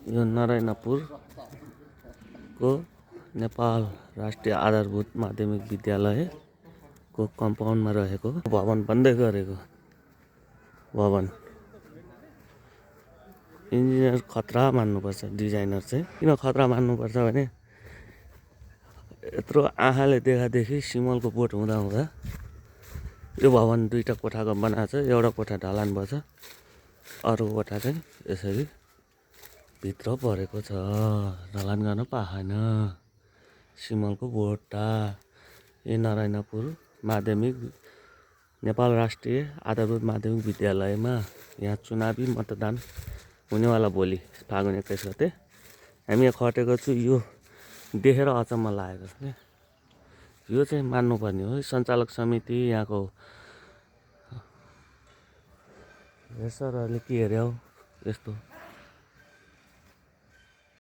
यो नरायणपुरको नेपाल राष्ट्रिय आधारभूत माध्यमिक विद्यालयको कम्पाउन्डमा रहेको भवन बन्दै गरेको भवन। इन्जिनियर खतरा मान्नुपर्छ, डिजाइनर चाहिँ किन खतरा मान्नुपर्छ भने यत्रो आँखाले देखादेखि सिमलको बोट हुँदा हुँदा यो भवन 2टा कोठाको बनाएको छ। एउटा कोठा ढलान भएछ, अरू कोठा चाहिँ यसरी भित्र परेको छ, ढलान गर्न पाएन। सिमलको बोटा यो नरायणपुर माध्यमिक नेपाल राष्ट्रिय आधारभूत माध्यमिक विद्यालयमा यहाँ चुनावी मतदान हुनेवाला भोलि फागुन 21 गते। हामी यहाँ खटेको छु, यो देखेर अचम्म लागेको छ क्या। यो चाहिँ मान्नुपर्ने हो। सञ्चालक समिति यहाँको हेड सरहरूले के हेऱ्यो यस्तो